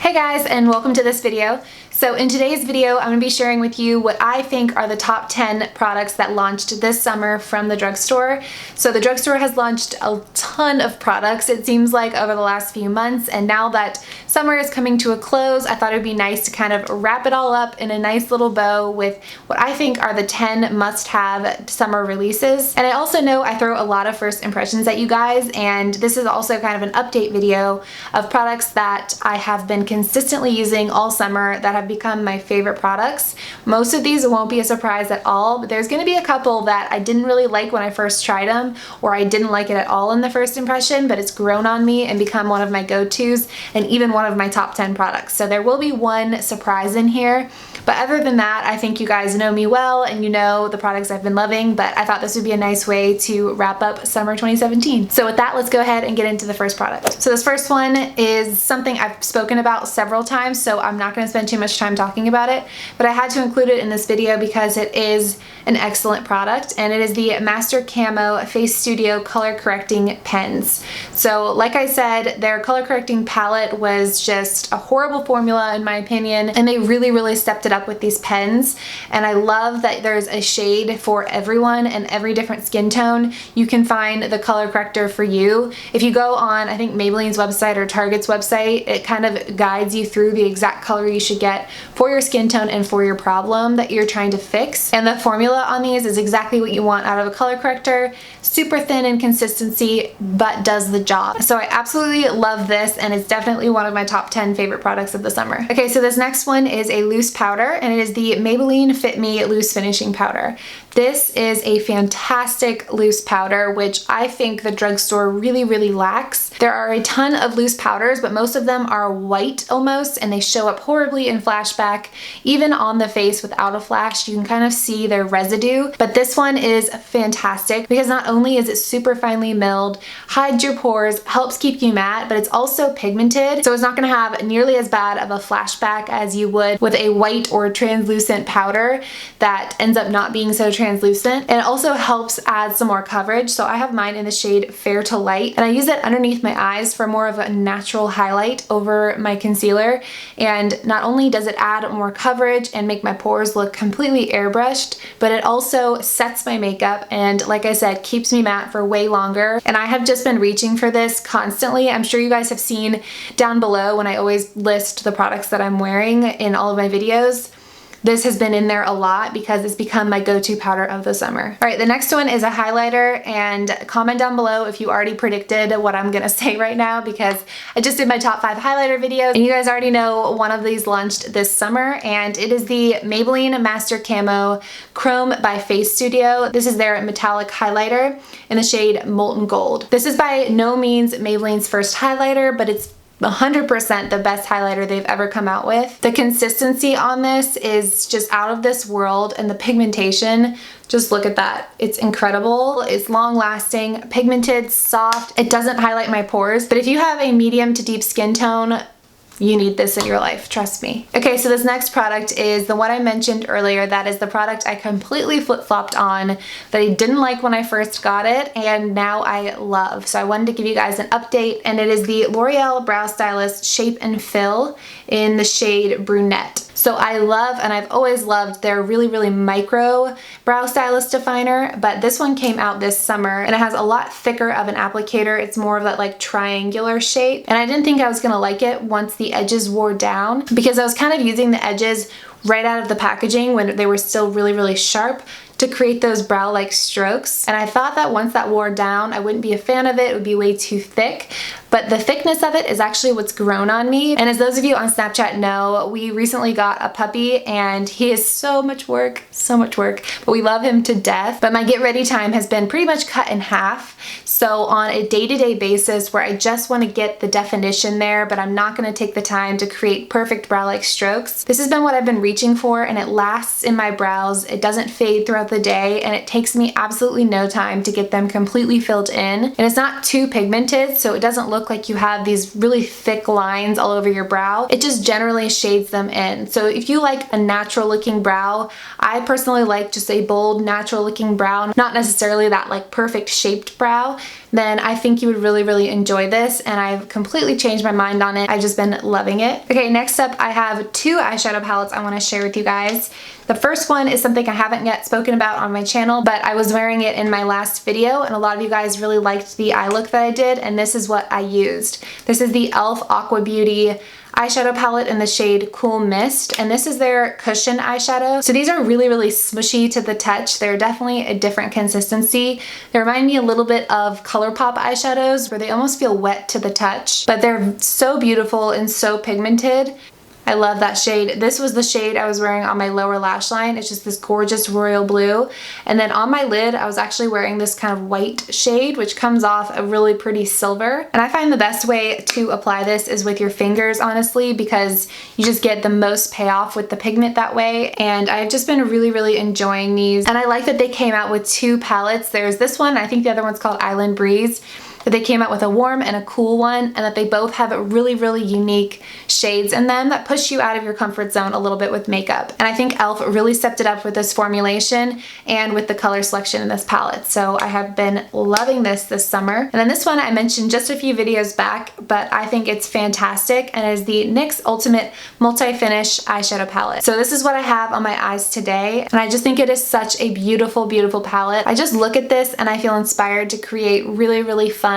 Hey guys, and welcome to this video. So in today's video, I'm going to be sharing with you what I think are the top 10 products that launched this summer from the drugstore. So the drugstore has launched a ton of products, it seems like, over the last few months, and now that summer is coming to a close, I thought it would be nice to kind of wrap it all up in a nice little bow with what I think are the 10 must-have summer releases. And I also know I throw a lot of first impressions at you guys, and this is also kind of an update video of products that I have been consistently using all summer that have become my favorite products. Most of these won't be a surprise at all, but there's going to be a couple that I didn't really like when I first tried them, or I didn't like it at all in the first impression, but it's grown on me and become one of my go-tos and even one of my top 10 products. So there will be one surprise in here, but other than that, I think you guys know me well and you know the products I've been loving, but I thought this would be a nice way to wrap up summer 2017. So with that, let's go ahead and get into the first product. So this first one is something I've spoken about several times, so I'm not going to spend too much time talking about it, but I had to include it in this video because it is an excellent product, and it is the Master Camo FaceStudio color correcting pens. So like I said, their color correcting palette was just a horrible formula in my opinion, and they really stepped it up with these pens, and I love that there's a shade for everyone and every different skin tone. You can find the color corrector for you. If you go on, I think Maybelline's website or Target's website, it kind of guides you through the exact color you should get for your skin tone and for your problem that you're trying to fix. And the formula on these is exactly what you want out of a color corrector. Super thin in consistency, but does the job. So I absolutely love this, and it's definitely one of my top 10 favorite products of the summer. Okay, so this next one is a loose powder, and it is the Maybelline Fit Me Loose Finishing Powder. This is a fantastic loose powder, which I think the drugstore really lacks. There are a ton of loose powders, but most of them are white almost, and they show up horribly in flashback. Even on the face without a flash, you can kind of see their residue. But this one is fantastic because not only is it super finely milled, hides your pores, helps keep you matte, but it's also pigmented, so it's not going to have nearly as bad of a flashback as you would with a white or translucent powder that ends up not being so translucent. And it also helps add some more coverage. So I have mine in the shade Fair to Light, and I use it underneath my eyes for more of a natural highlight over my concealer. And not only does it add more coverage and make my pores look completely airbrushed, but it also sets my makeup and, like I said, keeps me matte for way longer. And I have just been reaching for this constantly. I'm sure you guys have seen down below when I always list the products that I'm wearing in all of my videos. This has been in there a lot because it's become my go-to powder of the summer. All right, the next one is a highlighter, and comment down below if you already predicted what I'm gonna say right now, because I just did my top 5 highlighter videos, and you guys already know one of these launched this summer, and it is the Maybelline Master Camo Chrome by FaceStudio. This is their metallic highlighter in the shade Molten Gold. This is by no means Maybelline's first highlighter, but it's 100% the best highlighter they've ever come out with. The consistency on this is just out of this world, and the pigmentation, just look at that. It's incredible. It's long lasting, pigmented, soft. It doesn't highlight my pores, but if you have a medium to deep skin tone, you need this in your life, trust me. Okay, so this next product is the one I mentioned earlier. That is the product I completely flip-flopped on, that I didn't like when I first got it, and now I love. So I wanted to give you guys an update, and it is the L'Oreal Brow Stylist Shape and Fill in the shade Brunette. So I love, and I've always loved, their really micro brow stylist definer, but this one came out this summer, and it has a lot thicker of an applicator. It's more of that like triangular shape, and I didn't think I was gonna like it once the edges wore down, because I was kind of using the edges right out of the packaging when they were still really sharp to create those brow-like strokes. And I thought that once that wore down, I wouldn't be a fan of it. It would be way too thick. But the thickness of it is actually what's grown on me. And as those of you on Snapchat know, we recently got a puppy, and he is so much work, but we love him to death. But my get ready time has been pretty much cut in half. So on a day-to-day basis where I just want to get the definition there, but I'm not going to take the time to create perfect brow-like strokes, this has been what I've been reaching reaching for, and it lasts in my brows. It doesn't fade throughout the day, and it takes me absolutely no time to get them completely filled in. And it's not too pigmented, so it doesn't look like you have these really thick lines all over your brow. It just generally shades them in. So if you like a natural looking brow, I personally like just a bold, natural looking brow, not necessarily that like perfect shaped brow, then I think you would really enjoy this, and I've completely changed my mind on it. I've just been loving it. Okay, next up I have two eyeshadow palettes I want to share with you guys. The first one is something I haven't yet spoken about on my channel, but I was wearing it in my last video, and a lot of you guys really liked the eye look that I did, and this is what I used. This is the e.l.f. Aqua Beauty eyeshadow palette in the shade Cool Mist, and this is their cushion eyeshadow. So these are really smushy to the touch. They're definitely a different consistency. They remind me a little bit of ColourPop eyeshadows, where they almost feel wet to the touch, but they're so beautiful and so pigmented. I love that shade. This was the shade I was wearing on my lower lash line. It's just this gorgeous royal blue. And then on my lid, I was actually wearing this kind of white shade, which comes off a really pretty silver. And I find the best way to apply this is with your fingers, honestly, because you just get the most payoff with the pigment that way. And I've just been really enjoying these. And I like that they came out with two palettes. There's this one, I think the other one's called Island Breeze. That they came out with a warm and a cool one, and that they both have really unique shades in them that push you out of your comfort zone a little bit with makeup. And I think e.l.f. really stepped it up with this formulation and with the color selection in this palette. So I have been loving this summer. And then this one I mentioned just a few videos back, but I think it's fantastic, and it is the NYX Ultimate Multi-Finish Eyeshadow Palette. So this is what I have on my eyes today, and I just think it is such a beautiful palette. I just look at this and I feel inspired to create really fun,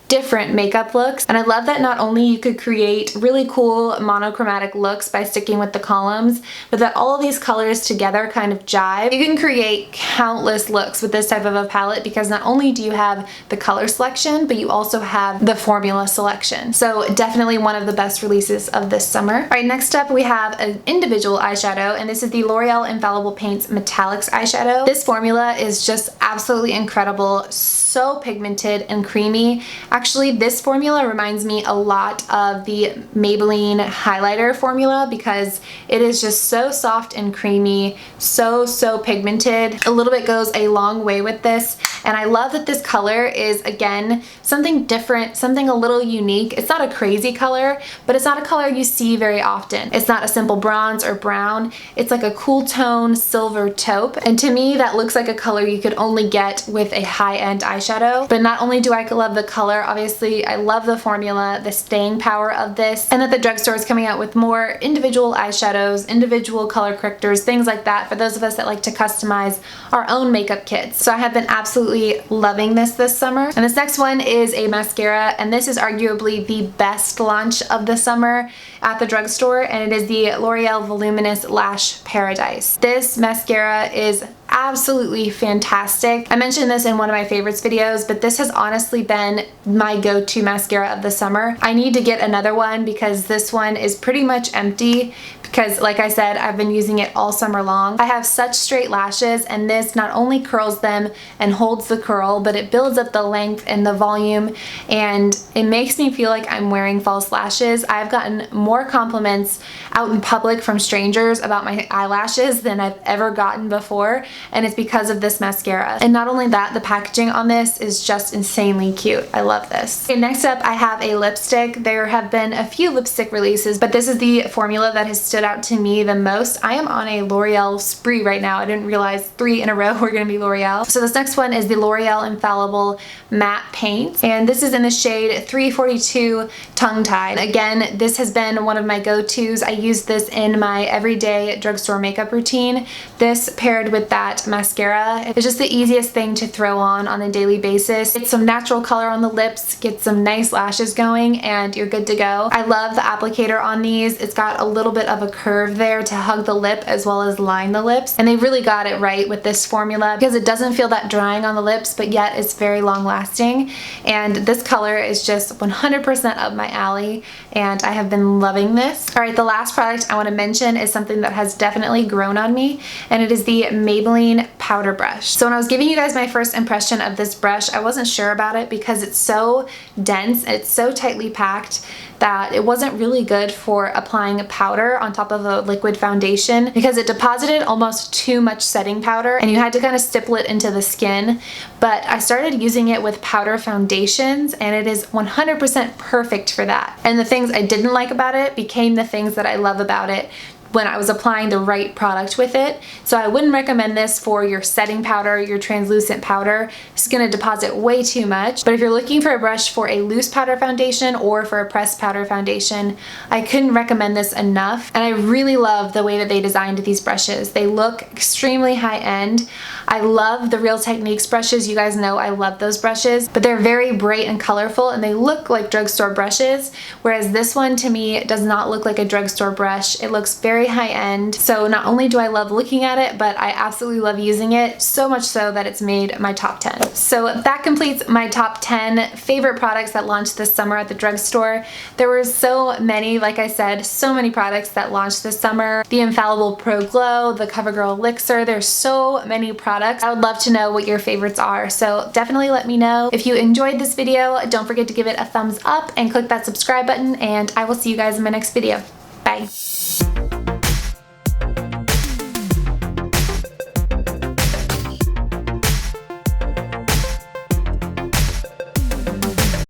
different makeup looks. And I love that not only you could create really cool monochromatic looks by sticking with the columns, but that all of these colors together kind of jive. You can create countless looks with this type of a palette, because not only do you have the color selection, but you also have the formula selection. So definitely one of the best releases of this summer. All right, next up we have an individual eyeshadow, and this is the L'Oreal Infallible Paints Metallics eyeshadow. This formula is just absolutely incredible, so pigmented and creamy. Actually, this formula reminds me a lot of the Maybelline highlighter formula, because it is just so soft and creamy, so pigmented. A little bit goes a long way with this, and I love that this color is, again, something different, something a little unique. It's not a crazy color, but it's not a color you see very often. It's not a simple bronze or brown. It's like a cool tone silver taupe, and to me that looks like a color you could only get with a high-end eyeshadow. But not only do I love the color, obviously I love the formula, the staying power of this, and that the drugstore is coming out with more individual eyeshadows, individual color correctors, things like that for those of us that like to customize our own makeup kits. So I have been absolutely loving this summer. And this next one is a mascara, and this is arguably the best launch of the summer at the drugstore, and it is the L'Oreal Voluminous Lash Paradise. This mascara is absolutely fantastic. I mentioned this in one of my favorites videos, but this has honestly been my go-to mascara of the summer. I need to get another one because this one is pretty much empty, because like I said, I've been using it all summer long. I have such straight lashes, and this not only curls them and holds the curl, but it builds up the length and the volume, and it makes me feel like I'm wearing false lashes. I've gotten more compliments out in public from strangers about my eyelashes than I've ever gotten before, and it's because of this mascara. And not only that, the packaging on this is just insanely cute. I love this. Okay, next up I have a lipstick. There have been a few lipstick releases, but this is the formula that has stood out to me the most. I am on a L'Oreal spree right now. I didn't realize 3 in a row were gonna be L'Oreal. So this next one is the L'Oreal Infallible Matte Paint, and this is in the shade 342 Tongue Tied. Again, this has been one of my go-tos. I use this in my everyday drugstore makeup routine. This paired with that mascara, it's just the easiest thing to throw on a daily basis. Get some natural color on the lips, get some nice lashes going, and you're good to go. I love the applicator on these. It's got a little bit of a curve there to hug the lip as well as line the lips, and they really got it right with this formula, because it doesn't feel that drying on the lips, but yet it's very long lasting. And this color is just 100% up my alley, and I have been loving this. Alright, the last product I want to mention is something that has definitely grown on me, and it is the Maybelline powder brush. So when I was giving you guys my first impression of this brush, I wasn't sure about it because it's so dense, it's so tightly packed that it wasn't really good for applying powder on top of a liquid foundation because it deposited almost too much setting powder and you had to kind of stipple it into the skin. But I started using it with powder foundations and it is 100% perfect for that. And the things I didn't like about it became the things that I love about it when I was applying the right product with it. So I wouldn't recommend this for your setting powder, your translucent powder. It's gonna deposit way too much. But if you're looking for a brush for a loose powder foundation or for a pressed powder foundation, I couldn't recommend this enough. And I really love the way that they designed these brushes. They look extremely high-end. I love the Real Techniques brushes. You guys know I love those brushes, but they're very bright and colorful and they look like drugstore brushes, whereas this one to me does not look like a drugstore brush. It looks very high-end. So not only do I love looking at it, but I absolutely love using it, so much so that it's made my top 10. So that completes my top 10 favorite products that launched this summer at the drugstore. There were so many, like I said, so many products that launched this summer. The Infallible Pro Glow, the CoverGirl Elixir, there's so many products. I would love to know what your favorites are, so definitely let me know. If you enjoyed this video, don't forget to give it a thumbs up and click that subscribe button, and I will see you guys in my next video. Bye.